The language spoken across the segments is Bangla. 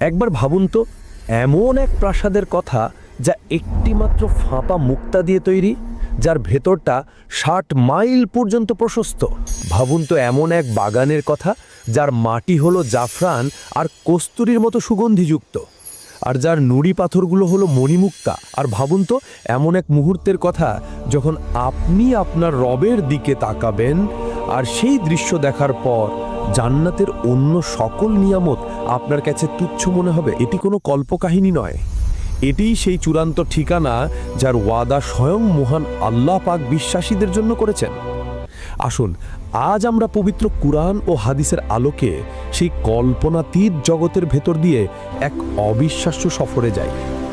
একবার ভাবুন তো, এমন এক প্রাসাদের কথা যা একটি মাত্র ফাঁপা মুক্তা দিয়ে তৈরি, যার ভেতরটা ৬০ মাইল পর্যন্ত প্রশস্ত। ভাবুন তো এমন এক বাগানের কথা যার মাটি হলো জাফরান আর কস্তুরীর মতো সুগন্ধিযুক্ত, আর যার নুড়ি পাথরগুলো হলো মণিমুক্তা। আর ভাবুন তো এমন এক মুহূর্তের কথা যখন আপনি আপনার রবের দিকে তাকাবেন, আর সেই দৃশ্য দেখার পর জান্নাতের অন্য সকল নিয়ামত আপনার কাছে তুচ্ছ মনে হবে। এটি কোনো কল্পকাহিনী নয়, এটিই সেই চূড়ান্ত ঠিকানা যার ওয়াদা স্বয়ং মহান আল্লাহ পাক বিশ্বাসীদের জন্য করেছেন। আসুন আজ আমরা পবিত্র কুরআন ও হাদিসের আলোকে সেই কল্পনাতীত জগতের ভেতর দিয়ে এক অবিশ্বাস্য সফরে যাই।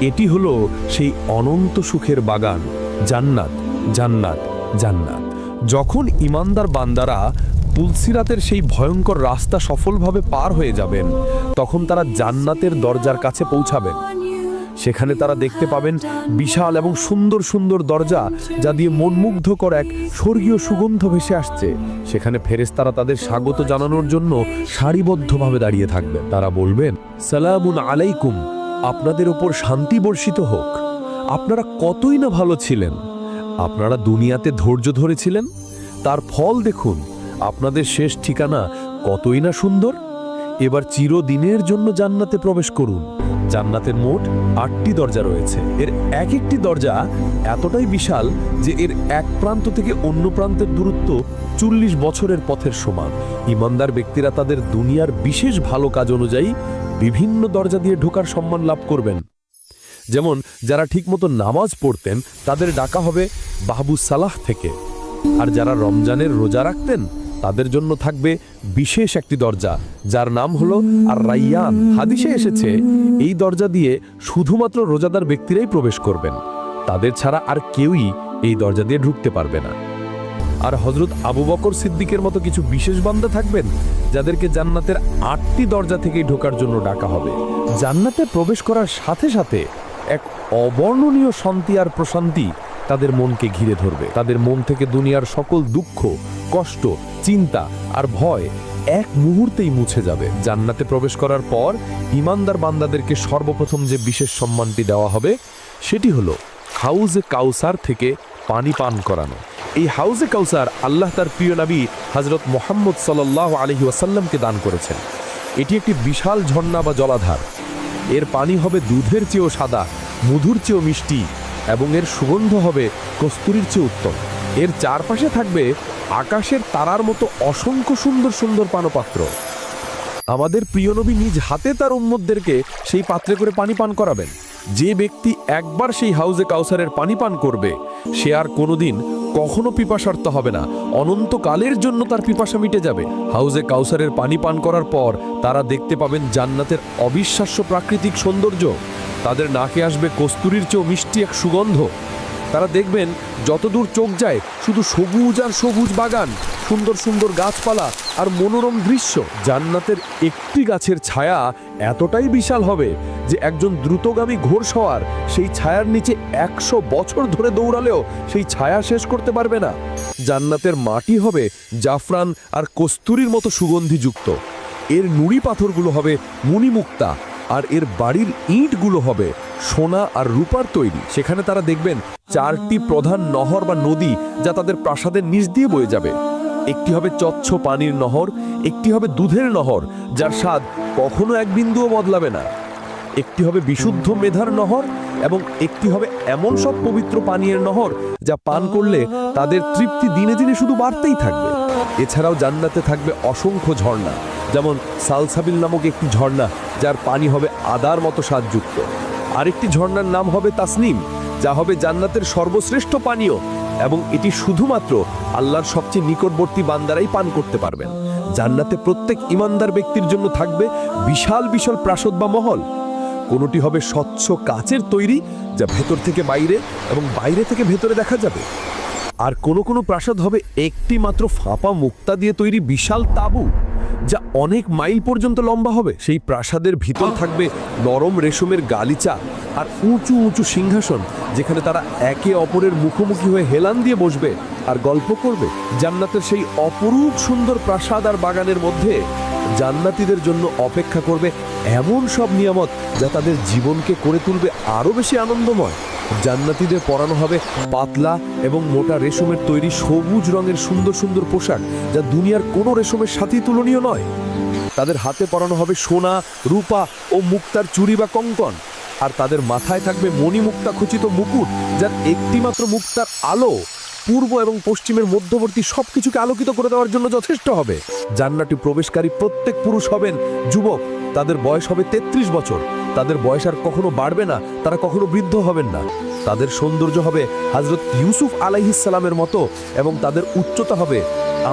এটি হলো সেই অনন্ত সুখের বাগান, জান্নাত, জান্নাত, জান্নাত। যখন ইমানদার বান্দারা পুলসিরাতের সেই ভয়ঙ্কর রাস্তা সফলভাবে পার হয়ে যাবেন, তখন তারা জান্নাতের দরজার কাছে পৌঁছাবেন। সেখানে তারা দেখতে পাবেন বিশাল এবং সুন্দর সুন্দর দরজা, যা দিয়ে মনমুগ্ধকর এক স্বর্গীয় সুগন্ধ ভেসে আসছে। সেখানে ফেরেশতারা তাদের স্বাগত জানানোর জন্য সারিবদ্ধভাবে দাঁড়িয়ে থাকবেন। তারা বলবেন, সালামুন আলাইকুম, আপনাদের উপর শান্তি বর্ষিত হোক। আপনারা কতই না ভালো ছিলেন, আপনারা দুনিয়াতে ধৈর্য ধরেছিলেন, তার ফল দেখুন। আপনাদের শেষ ঠিকানা কতই না সুন্দর। এবার চিরদিনের জন্য জান্নাতে প্রবেশ করুন। জান্নাতের মোট ৮টি দরজা রয়েছে। এর এক একটি দরজা এতটাই বিশাল যে এর এক প্রান্ত থেকে অন্য প্রান্তের দূরত্ব ৪০ বছরের পথের সমান। ইমানদার ব্যক্তিরা তাদের দুনিয়ার বিশেষ ভালো কাজ অনুযায়ী বিভিন্ন দরজা দিয়ে ঢোকার সম্মান লাভ করবেন। যেমন যারা ঠিকমতো নামাজ পড়তেন তাদের ডাকা হবে বাহবু সালাহ থেকে, আর যারা রমজানের রোজা রাখতেন তাদের জন্য থাকবে বিশেষ একটি দরজা যার নাম হলো আর রাইয়ান। হাদিসে এসেছে এই দরজা দিয়ে শুধুমাত্র রোজাদার ব্যক্তিরাই প্রবেশ করবেন, তাদের ছাড়া আর কেউই এই দরজা দিয়ে ঢুকতে পারবে না। আর হযরত আবু বকর সিদ্দিকের মতো কিছু বিশেষ বান্দা থাকবেন যাদেরকে জান্নাতের ৮টি দরজা থেকেই ঢোকার জন্য ডাকা হবে। জান্নাতে প্রবেশ করার সাথে সাথে এক অবর্ণনীয় শান্তি আর প্রশান্তি তাদের মনকে ঘিরে ধরবে। তাদের মন থেকে দুনিয়ার সকল দুঃখ, কষ্ট, চিন্তা আর ভয় এক মুহূর্তেই মুছে যাবে। জান্নাতে প্রবেশ করার পর ইমানদার বান্দাদেরকে সর্বপ্রথম যে বিশেষ সম্মানটি দেওয়া হবে সেটি হলো হাউজে কাউসার থেকে পানি পান করানো। এই হাউজে কাউসার আল্লাহ তার প্রিয় নবী হযরত মুহাম্মদ সাল্লাল্লাহু আলাইহি ওয়াসাল্লামকে দান করেছেন। এটি একটি বিশাল ঝর্ণা বা জলাধার। এর পানি হবে দুধের চেয়েও সাদা, মধুর চেয়েও মিষ্টি, এবং এর সুগন্ধ হবে কস্তুরীর চেয়ে উত্তম। এর চারপাশে থাকবে আকাশের তারার মতো অসংখ্য সুন্দর সুন্দর পানপাত্র। আমাদের প্রিয় নবী নিজ হাতে তার উম্মতদেরকে সেই পাত্রে করে পানি পান করাবেন। যে ব্যক্তি একবার সেই হাউজে কাউসারের পানি পান করবে সে আর কোনোদিন কখনো পিপাসার্ত হবে না, অনন্তকালের জন্য তার পিপাসা মিটে যাবে। হাউজে কাউসারের পানি পান করার পর তারা দেখতে পাবেন জান্নাতের অবিশ্বাস্য প্রাকৃতিক সৌন্দর্য। তাদের নাকে আসবে কস্তুরীর চেয়েও মিষ্টি এক সুগন্ধ। তারা দেখবেন যতদূর চোখ যায় শুধু সবুজ আর সবুজ বাগান, সুন্দর সুন্দর গাছপালা আর মনোরম দৃশ্য। জান্নাতের একটি গাছের ছায়া এতটাই বিশাল হবে যে একজন দ্রুতগামী ঘোড়সওয়ার সেই ছায়ার নিচে ১০০ বছর ধরে দৌড়ালেও সেই ছায়া শেষ করতে পারবে না। জান্নাতের মাটি হবে জাফরান আর কস্তুরীর মতো সুগন্ধিযুক্ত। এর নুড়ি পাথরগুলো হবে মণিমুক্তা, আর এর বাড়ির ইঁটগুলো হবে সোনা আর রূপার তৈরি। সেখানে তারা দেখবেন ৪টি প্রধান নহর বা নদী যা তাদের প্রাসাদের নিচ দিয়ে বয়ে যাবে। একটি হবে স্বচ্ছ পানির নহর, একটি হবে দুধের নহর যার স্বাদ কখনো এক বিন্দুও বদলাবে না, একটি হবে বিশুদ্ধ মেধার নহর, এবং একটি হবে এমন সব পবিত্র পানীয়ের নহর যা পান করলে তাদের তৃপ্তি দিনে দিনে শুধু বাড়তেই থাকবে। এছাড়াও জান্নাতে থাকবে অসংখ্য ঝর্ণা, যেমন সালসাবিল নামক একটি ঝর্ণা যার পানি হবে আদার মতো স্বাদযুক্ত। আরেকটি ঝর্ণার নাম হবে তাসনিম, যা হবে জান্নাতের সর্বশ্রেষ্ঠ পানীয়, এবং এটি শুধুমাত্র আল্লাহর সবচেয়ে নিকটবর্তী বান্দারাই পান করতে পারবেন। জান্নাতে প্রত্যেক ইমানদার ব্যক্তির জন্য থাকবে বিশাল বিশাল প্রাসাদ বা মহল। কোনোটি হবে স্বচ্ছ কাচের তৈরি যা ভেতর থেকে বাইরে এবং বাইরে থেকে ভেতরে দেখা যাবে, আর কোনো প্রাসাদ হবে একটি মাত্র ফাঁপা মুক্তা দিয়ে তৈরি বিশাল তাঁবু যা অনেক মাইল পর্যন্ত লম্বা হবে। সেই প্রাসাদের ভিতর থাকবে নরম রেশমের গালিচা আর উঁচু উঁচু সিংহাসন, যেখানে তারা একে অপরের মুখোমুখি হয়ে হেলান দিয়ে বসবে আর গল্প করবে। জান্নাতের সেই অপরূপ সুন্দর প্রাসাদ আর বাগানের মধ্যে জান্নাতীদের জন্য অপেক্ষা করবে এমন সব নিয়ামত যা তাদের জীবনকে করে তুলবে আরও বেশি আনন্দময়। জান্নাতীদের পরানো হবে পাতলা এবং মোটা রেশমের তৈরি সবুজ রঙের সুন্দর সুন্দর পোশাক, যা দুনিয়ার কোনো রেশমের সাথেই তুলনীয় নয়। তাদের হাতে পরানো হবে সোনা, রূপা ও মুক্তার চুড়ি বা কঙ্কন, আর তাদের মাথায় থাকবে মণিমুক্তা খচিত মুকুট, যার একটিমাত্র মুক্তার আলো পূর্ব এবং পশ্চিমের মধ্যবর্তী সবকিছুকে আলোকিত করে দেওয়ার জন্য যথেষ্ট হবে। জান্নাতে প্রবেশকারী প্রত্যেক পুরুষ হবেন যুবক, তাদের বয়স হবে 33 বছর। তাদের বয়স আর কখনো বাড়বে না, তারা কখনো বৃদ্ধ হবেন না। তাদের সৌন্দর্য হবে হযরত ইউসুফ আলাইহিস সালামের মতো, এবং তাদের উচ্চতা হবে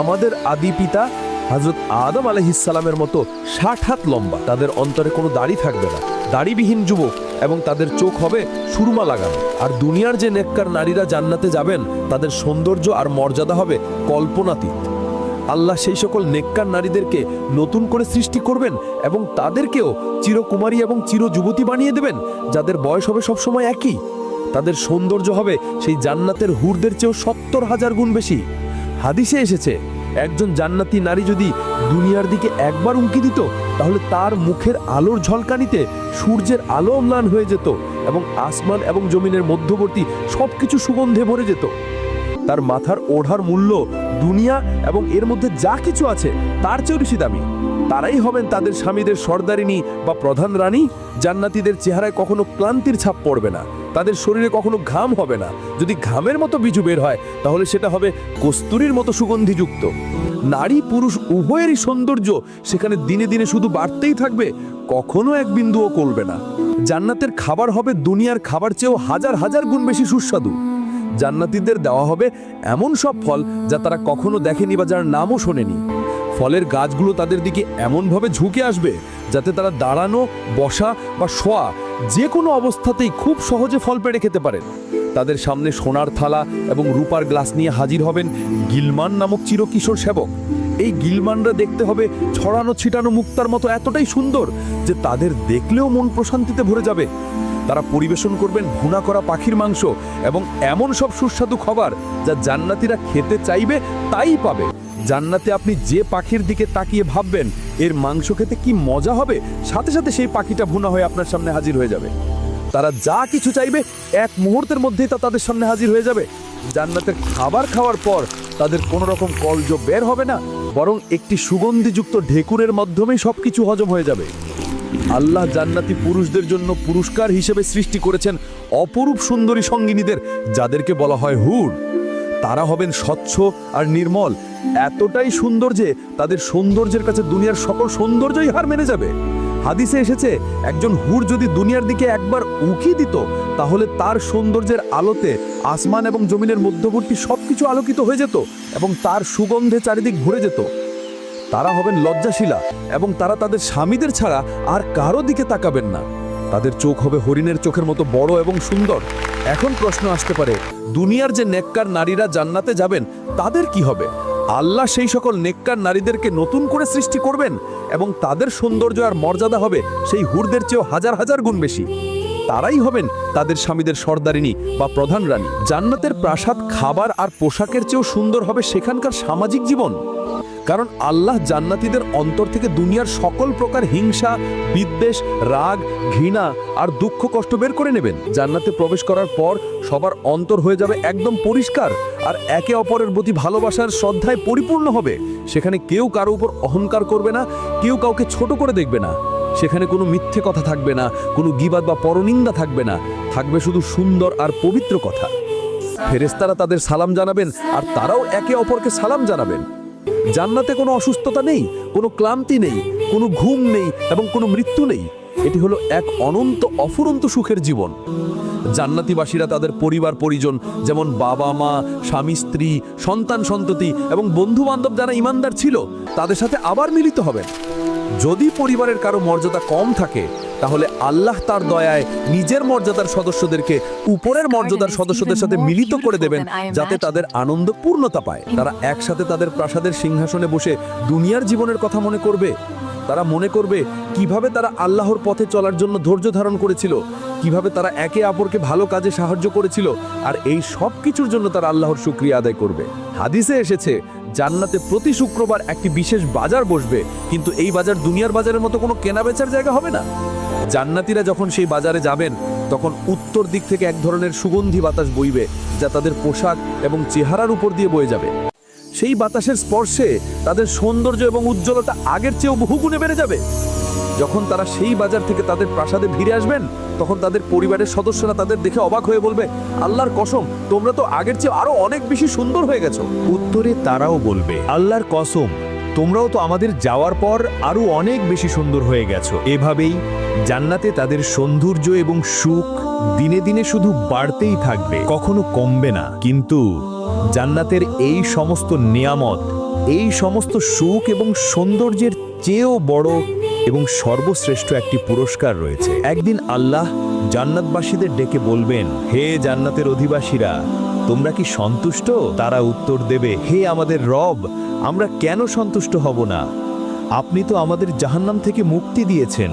আমাদের আদি পিতা হযরত আদম আলাইহিস সালামের মতো 60 হাত লম্বা। তাদের অন্তরে কোনো দাড়ি থাকবে না, দাড়িবিহীন যুবক, এবং তাদের চোখ হবে সুরমা লাগানো। আর দুনিয়ার যে নেককার নারীরা জান্নাতে যাবেন, তাদের সৌন্দর্য আর মর্যাদা হবে কল্পনাতীত। আল্লাহ সেই সকল নেককার নারীদেরকে নতুন করে সৃষ্টি করবেন এবং তাদেরকেও চিরকুমারী এবং চিরযুবতী বানিয়ে দেবেন, যাদের বয়স হবে সবসময় একই। তাদের সৌন্দর্য হবে সেই জান্নাতের হুরদের চেয়েও 70,000 গুণ বেশি। হাদিসে এসেছে, একজন জান্নাতি নারী যদি দুনিয়ার দিকে একবার উঁকি দিত, তাহলে তার মুখের আলোর ঝলকানিতে সূর্যের আলো অম্লান হয়ে যেত এবং আসমান এবং জমিনের মধ্যবর্তী সবকিছু সুগন্ধে ভরে যেত। তার মাথার ওড়ার মূল্য দুনিয়া এবং এর মধ্যে যা কিছু আছে তার চেয়েও বেশি দামি। তারাই হবেন তাদের স্বামীদের সর্দারিনী বা প্রধান রানী। জান্নাতীদের চেহারায় কখনো ক্লান্তির ছাপ পড়বে না, তাদের শরীরে কখনো ঘাম হবে না। যদি ঘামের মতো বীজু বের হয়, তাহলে সেটা হবে কস্তুরীর মতো সুগন্ধিযুক্ত। নারী পুরুষ উভয়েরই সৌন্দর্য সেখানে দিনে দিনে শুধু বাড়তেই থাকবে, কখনো এক বিন্দুও কমবে না। জান্নাতের খাবার হবে দুনিয়ার খাবার চেয়েও হাজার হাজার গুণ বেশি সুস্বাদু। জান্নাতীদের দেওয়া হবে এমন সব ফল যা তারা কখনো দেখেনি বা যার নামও শোনেনি। ফলের গাছগুলো তাদের দিকে এমনভাবে ঝুঁকে আসবে যাতে তারা দাঁড়ানো, বসা বা শোয়া যে কোনো অবস্থাতেই খুব সহজে ফল পেড়ে খেতে পারেন। তাদের সামনে সোনার থালা এবং রূপার গ্লাস নিয়ে হাজির হবেন গিলমান নামক চিরকিশোর সেবক। এই গিলমানরা দেখতে হবে ছড়ানো ছিটানো মুক্তার মতো এতটাই সুন্দর যে তাদের দেখলেও মন প্রশান্তিতে ভরে যাবে। তারা পরিবেশন করবেন ভুনা করা পাখির মাংস এবং এমন সব সুস্বাদু খাবার যা জান্নাতীরা খেতে চাইবে তাই পাবে। জান্নাতে আপনি যে পাখির দিকে তাকিয়ে ভাববেন এর মাংস খেতে কি মজা হবে, সাথে সাথে সেই পাখিটা ভুনা হয়ে আপনার সামনে হাজির হয়ে যাবে। তারা যা কিছু চাইবে এক মুহূর্তের মধ্যেই তা তাদের সামনে হাজির হয়ে যাবে। জান্নাতের খাবার খাওয়ার পর তাদের কোনো রকম কলজ বের হবে না, বরং একটি সুগন্ধিযুক্ত ঢেকুরের মাধ্যমেই সবকিছু হজম হয়ে যাবে। আল্লাহ জান্নাতি পুরুষদের জন্য পুরস্কার হিসেবে সৃষ্টি করেছেন অপরূপ সুন্দরী সঙ্গিনীদের, যাদেরকে বলা হয় হুর। তারা হবেন স্বচ্ছ আর নির্মল, এতটাই সুন্দর যে তাদের সৌন্দর্যের কাছে দুনিয়ার সকল সৌন্দর্যই হার মেনে যাবে। হাদিসে এসেছে, একজন হুর যদি দুনিয়ার দিকে একবার উঁকি দিত, তাহলে তার সৌন্দর্যের আলোতে আসমান এবং জমিনের মধ্যবর্তী সবকিছু আলোকিত হয়ে যেত এবং তার সুগন্ধে চারিদিক ভরে যেত। তারা হবেন লজ্জাশীলা এবং তারা তাদের স্বামীদের ছাড়া আর কারো দিকে তাকাবেন না। তাদের চোখ হবে হরিণের চোখের মতো বড় এবং সুন্দর। এখন প্রশ্ন আসতে পারে, দুনিয়ার যে নেককার নারীরা জান্নাতে যাবেন তাদের কি হবে? আল্লাহ সেই সকল নেককার নারীদেরকে নতুন করে সৃষ্টি করবেন এবং তাদের সৌন্দর্য আর মর্যাদা হবে সেই হুরদের চেয়েও হাজার হাজার গুণ বেশি। তারাই হবেন তাদের স্বামীদের সর্দারিনী বা প্রধান রানী। জান্নাতের প্রাসাদ, খাবার আর পোশাকের চেয়েও সুন্দর হবে সেখানকার সামাজিক জীবন, কারণ আল্লাহ জান্নাতীদের অন্তর থেকে দুনিয়ার সকল প্রকার হিংসা, বিদ্বেষ, রাগ, ঘৃণা আর দুঃখ কষ্ট বের করে নেবেন। জান্নাতে প্রবেশ করার পর সবার অন্তর হয়ে যাবে একদম পরিষ্কার আর একে অপরের প্রতি ভালোবাসার শ্রদ্ধায় পরিপূর্ণ হবে। সেখানে কেউ কারো উপর অহংকার করবে না, কেউ কাউকে ছোট করে দেখবে না। সেখানে কোনো মিথ্যে কথা থাকবে না, কোনো গীবাত বা পরনিন্দা থাকবে না, থাকবে শুধু সুন্দর আর পবিত্র কথা। ফেরেশতারা তাদের সালাম জানাবেন আর তারাও একে অপরকে সালাম জানাবেন। জান্নাতে কোনো অসুস্থতা নেই, কোনো ক্লান্তি নেই, কোনো ঘুম নেই এবং কোনো মৃত্যু নেই। এটি হলো এক অনন্ত অফুরন্ত সুখের জীবন। জান্নাতীবাসীরা তাদের পরিবার পরিজন, যেমন বাবা মা, স্বামী স্ত্রী, সন্তান সন্ততি এবং বন্ধু বান্ধব যারা ঈমানদার ছিল, তাদের সাথে আবার মিলিত হবেন। যদি পরিবারের কারো মর্যাদা কম থাকে, তাহলে আল্লাহ তার দয়ায় নিজের মর্যাদার সদস্যদেরকে উপরের মর্যাদার সদস্যদের সাথে মিলিত করে দেবেন, যাতে তাদের আনন্দ পূর্ণতা পায়। তারা একসাথে তাদের প্রাসাদের সিংহাসনে বসে দুনিয়ার জীবনের কথা মনে করবে। তারা মনে করবে কিভাবে তারা আল্লাহর পথে চলার জন্য ধৈর্য ধারণ করেছিল, কিভাবে তারা একে অপরকে ভালো কাজে সাহায্য করেছিল, আর এই সব কিছুর জন্য তারা আল্লাহর শুকরিয়া আদায় করবে। হাদিসে এসেছে, জান্নাতে প্রতি শুক্রবার একটি বিশেষ বাজার বসবে, কিন্তু এই বাজার দুনিয়ার বাজারের মতো কোনো কেনা বেচার জায়গা হবে না। জান্নাতীরা যখন সেই বাজারে যাবেন তখন উত্তর দিক থেকে এক ধরনের সুগন্ধি বাতাস বইবে, যা তাদের পোশাক এবং চেহারার উপর দিয়ে বয়ে যাবে। সেই বাতাসের স্পর্শে তাদের সৌন্দর্য এবং উজ্জ্বলতা আগের চেয়েও বহুগুণে বেড়ে যাবে। যখন তারা সেই বাজার থেকে তাদের প্রাসাদে ফিরে আসবেন, তখন তাদের পরিবারের সদস্যরা তাদের দেখে অবাক হয়ে বলবে, আল্লাহর কসম, তোমরা তো আগের চেয়ে আরো অনেক বেশি সুন্দর হয়ে গেছো। উত্তরে তারাও বলবে, আল্লাহর কসম, তোমরাও তো আমাদের যাওয়ার পর আরো অনেক বেশি সুন্দর হয়ে গেছো। এভাবেই জান্নাতে তাদের সৌন্দর্য এবং সুখ দিনে দিনে শুধু বাড়তেই থাকবে, কখনো কমবে না। কিন্তু জান্নাতের এই সমস্ত নিয়ামত, এই সমস্ত সুখ এবং সৌন্দর্যের চেয়েও বড় এবং সর্বশ্রেষ্ঠ একটি পুরস্কার রয়েছে। একদিন আল্লাহ জান্নাতবাসীদের ডেকে বলবেন, হে জান্নাতের অধিবাসীরা, তোমরা কি সন্তুষ্ট? তারা উত্তর দেবে, হে আমাদের রব, আমরা কেন সন্তুষ্ট হব না? আপনি তো আমাদের জাহান্নাম থেকে মুক্তি দিয়েছেন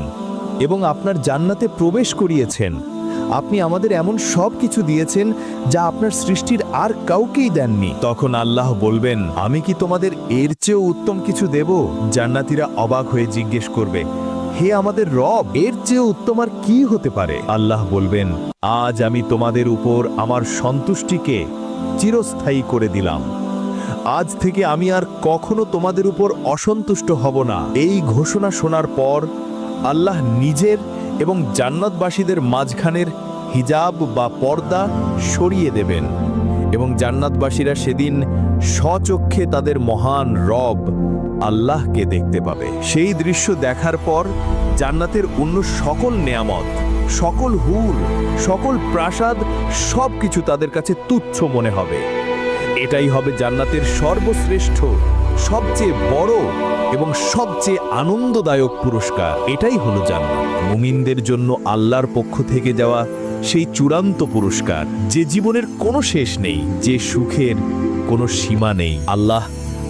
এবং আপনার জান্নাতে প্রবেশ করিয়েছেন। আপনি আমাদের এমন সব কিছু দিয়েছেন যা আপনার সৃষ্টির আর কাউকেই দেননি। তখন আল্লাহ বলবেন, আমি কি তোমাদের এর চেয়েও উত্তম কিছু দেব? জান্নাতীরা অবাক হয়ে জিজ্ঞেস করবে, হে আমাদের রব, এর চেয়ে উত্তম আর কি হতে পারে? আল্লাহ বলবেন, আজ আমি তোমাদের উপর আমার সন্তুষ্টিকে চিরস্থায়ী করে দিলাম। আজ থেকে আমি আর কখনো তোমাদের উপর অসন্তুষ্ট হব না। এই ঘোষণা শোনার পর আল্লাহ নিজের এবং জান্নাতবাসীদের মাঝখানের হিজাব বা পর্দা সরিয়ে দেবেন এবং জান্নাতবাসীরা সেদিন স্বচক্ষে তাদের মহান রব আল্লাহকে দেখতে পাবে। সেই দৃশ্য দেখার পর জান্নাতের অন্য সকল নেয়ামত, সকল হুর, সকল প্রাসাদ সবকিছু তাদের কাছে তুচ্ছ মনে হবে। এটাই হবে জান্নাতের সর্বশ্রেষ্ঠ, সবচেয়ে বড় এবং সবচেয়ে আনন্দদায়ক পুরস্কার। এটাই হলো জান্নাত, মুমিনদের জন্য আল্লাহর পক্ষ থেকে যাওয়া সেই চূড়ান্ত পুরস্কার, যে জীবনের কোনো শেষ নেই, যে সুখের কোনো সীমা নেই। আল্লাহ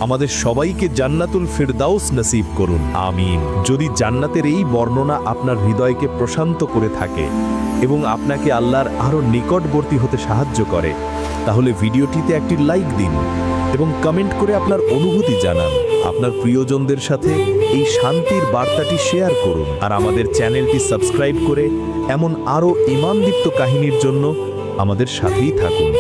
আমাদের সবাইকে জান্নাতুল ফিরদাউস নসিব করুন, আমিন। যদি জান্নাতের এই বর্ণনা আপনার হৃদয়কে প্রশান্ত করে থাকে এবং আপনাকে আল্লাহর আরও নিকটবর্তী হতে সাহায্য করে, তাহলে ভিডিওটিতে একটি লাইক দিন এবং কমেন্ট করে আপনার অনুভূতি জানান। আপনার প্রিয়জনদের সাথে এই শান্তির বার্তাটি শেয়ার করুন আর আমাদের চ্যানেলটি সাবস্ক্রাইব করে এমন আরও ঈমানদীপ্ত কাহিনীর জন্য আমাদের সাথেই থাকুন।